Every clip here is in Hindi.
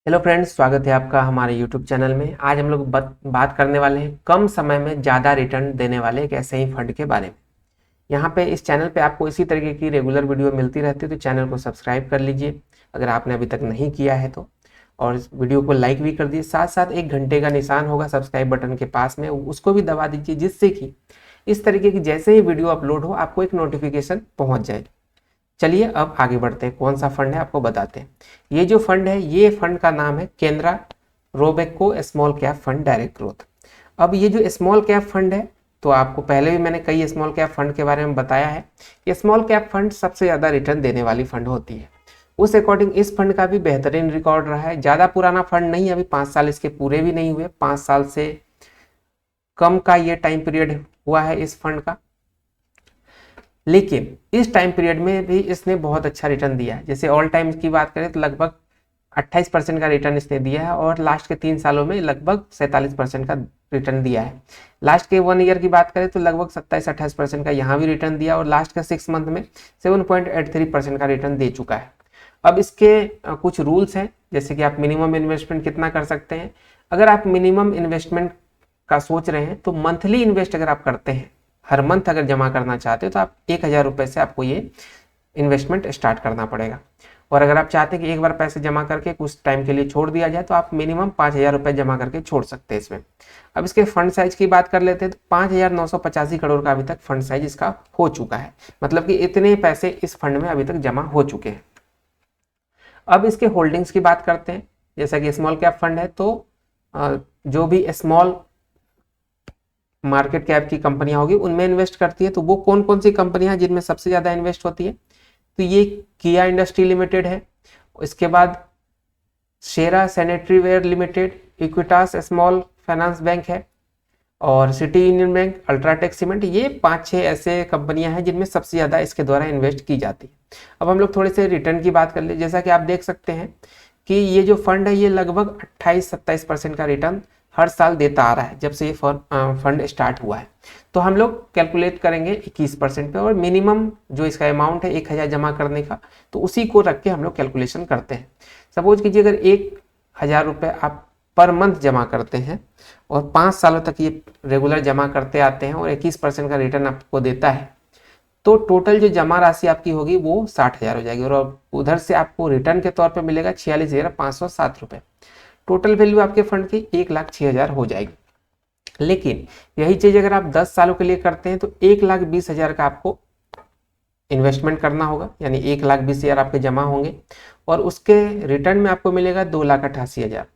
हेलो फ्रेंड्स, स्वागत है आपका हमारे यूट्यूब चैनल में। आज हम लोग बात करने वाले हैं कम समय में ज़्यादा रिटर्न देने वाले एक ऐसे ही फंड के बारे में। यहाँ पे इस चैनल पे आपको इसी तरीके की रेगुलर वीडियो मिलती रहती है, तो चैनल को सब्सक्राइब कर लीजिए अगर आपने अभी तक नहीं किया है तो, और इस वीडियो को लाइक भी कर दीजिए। साथ साथ एक घंटे का निशान होगा सब्सक्राइब बटन के पास में, उसको भी दबा दीजिए, जिससे कि इस तरीके की जैसे ही वीडियो अपलोड हो आपको एक नोटिफिकेशन पहुँच जाए। चलिए अब आगे बढ़ते हैं, कौन सा फंड है आपको बताते हैं। ये जो फंड है, ये फंड का नाम है Canara Robeco small cap fund direct growth. अब ये जो स्मॉल कैप फंड है, तो आपको पहले भी मैंने कई स्मॉल कैप फंड के बारे में बताया है। ये स्मॉल कैप फंड सबसे ज़्यादा रिटर्न देने वाली फंड होती है। उस अकॉर्डिंग इस फंड का भी बेहतरीन रिकॉर्ड रहा है। ज़्यादा पुराना फंड नहीं, अभी 5 साल इसके पूरे भी नहीं हुए, 5 साल से कम का ये टाइम पीरियड हुआ है इस फंड का। लेकिन इस टाइम पीरियड में भी इसने बहुत अच्छा रिटर्न दिया है। जैसे ऑल टाइम की बात करें तो लगभग 28% का रिटर्न इसने दिया है, और लास्ट के 3 सालों में लगभग 47% का रिटर्न दिया है। लास्ट के 1 ईयर की बात करें तो लगभग 27-28% का यहाँ भी रिटर्न दिया, और लास्ट के 6 मंथ में 7.83% का रिटर्न दे चुका है। अब इसके कुछ रूल्स हैं, जैसे कि आप मिनिमम इन्वेस्टमेंट कितना कर सकते हैं। अगर आप मिनिमम इन्वेस्टमेंट का सोच रहे हैं तो मंथली इन्वेस्ट अगर आप करते हैं, हर मंथ अगर जमा करना चाहते हो, तो आप 1000 रुपये से आपको ये इन्वेस्टमेंट स्टार्ट करना पड़ेगा। और अगर आप चाहते हैं कि एक बार पैसे जमा करके कुछ टाइम के लिए छोड़ दिया जाए, तो आप मिनिमम 5000 रुपये जमा करके छोड़ सकते हैं इसमें। अब इसके फंड साइज की बात कर लेते हैं तो 5985 करोड़ का अभी तक फंड साइज इसका हो चुका है। मतलब कि इतने पैसे इस फंड में अभी तक जमा हो चुके हैं। अब इसके होल्डिंग्स की बात करते हैं। जैसा कि स्मॉल कैप फंड है, तो जो भी स्मॉल मार्केट कैप की कंपनियां होगी उनमें इन्वेस्ट करती है। तो वो कौन कौन सी कंपनियां जिनमें सबसे ज़्यादा इन्वेस्ट होती है, तो ये किया इंडस्ट्री लिमिटेड है, इसके बाद Cera sanitary ware limited, Equitas Small Finance Bank है, और City Union Bank, UltraTech Cement. ये 5-6 ऐसे कंपनियां हैं जिनमें सबसे ज़्यादा इसके द्वारा इन्वेस्ट की जाती है। अब हम लोग थोड़े से रिटर्न की बात कर ले। जैसा कि आप देख सकते हैं कि ये जो फंड है, ये लगभग 28-27% का रिटर्न हर साल देता आ रहा है जब से ये फंड स्टार्ट हुआ है। तो हम लोग कैलकुलेट करेंगे 21% पे, और मिनिमम जो इसका अमाउंट है 1000 जमा करने का, तो उसी को रख के हम लोग कैलकुलेशन करते हैं। सपोज कीजिए अगर 1000 रुपये आप पर मंथ जमा करते हैं और 5 सालों तक ये रेगुलर जमा करते आते हैं और 21% का रिटर्न आपको देता है, तो टोटल जो जमा राशि आपकी होगी वो 60,000 हो जाएगी, और उधर से आपको रिटर्न के तौर पे मिलेगा 46,507 रुपये। टोटल वैल्यू आपके फंड की 1,06,000 हो जाएगी। लेकिन यही चीज अगर आप 10 सालों के लिए करते हैं तो 1,20,000 का आपको इन्वेस्टमेंट करना होगा, यानी 1,20,000 आपके जमा होंगे, और उसके रिटर्न में आपको मिलेगा 2,88,000।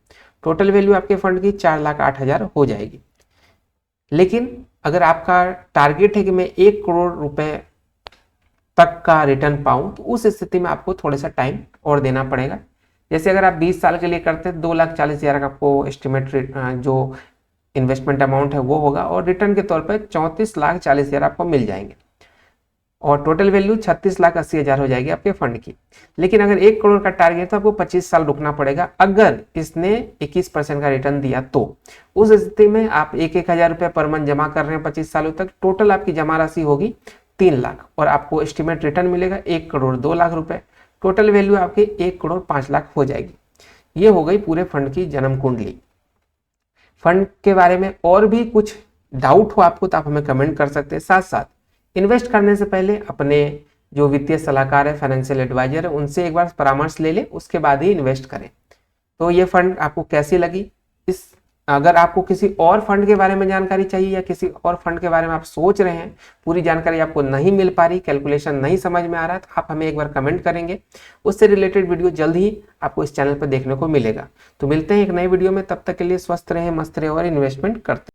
टोटल वैल्यू आपके फंड की 4,08,000 हो जाएगी। लेकिन अगर आपका टारगेट है कि मैं 1 करोड़ रुपए तक का रिटर्न पाऊं, तो उस स्थिति में आपको थोड़ा सा टाइम और देना पड़ेगा। जैसे अगर आप 20 साल के लिए करते हैं, 2,40,000 का आपको एस्टिमेट जो इन्वेस्टमेंट अमाउंट है वो होगा, और रिटर्न के तौर पर 34,40,000 आपको मिल जाएंगे, और टोटल वैल्यू 36,80,000 हो जाएगी आपके फंड की। लेकिन अगर 1 करोड़ का टारगेट है तो आपको 25 साल रुकना पड़ेगा। अगर इसने 21% का रिटर्न दिया, तो उस स्थिति में आप 1,000 रुपये पर मंथ जमा कर रहे हैं 25 सालों तक, टोटल आपकी जमा राशि होगी 3 लाख, और आपको एस्टिमेट रिटर्न मिलेगा 1 करोड़ 2 लाख रुपए। टोटल वैल्यू आपकी 1 करोड़ 5 लाख हो जाएगी। ये हो गई पूरे फंड की जन्म कुंडली। फंड के बारे में और भी कुछ डाउट हो आपको तो आप हमें कमेंट कर सकते हैं। साथ साथ इन्वेस्ट करने से पहले अपने जो वित्तीय सलाहकार है, फाइनेंशियल एडवाइजर है, उनसे एक बार परामर्श ले लें, उसके बाद ही इन्वेस्ट करें। तो ये फंड आपको कैसी लगी? अगर आपको किसी और फंड के बारे में जानकारी चाहिए, या किसी और फंड के बारे में आप सोच रहे हैं, पूरी जानकारी आपको नहीं मिल पा रही, कैलकुलेशन नहीं समझ में आ रहा है, तो आप हमें एक बार कमेंट करेंगे। उससे रिलेटेड वीडियो जल्द ही आपको इस चैनल पर देखने को मिलेगा। तो मिलते हैं एक नई वीडियो में, तब तक के लिए स्वस्थ रहें, मस्त रहें और इन्वेस्टमेंट करते हैं।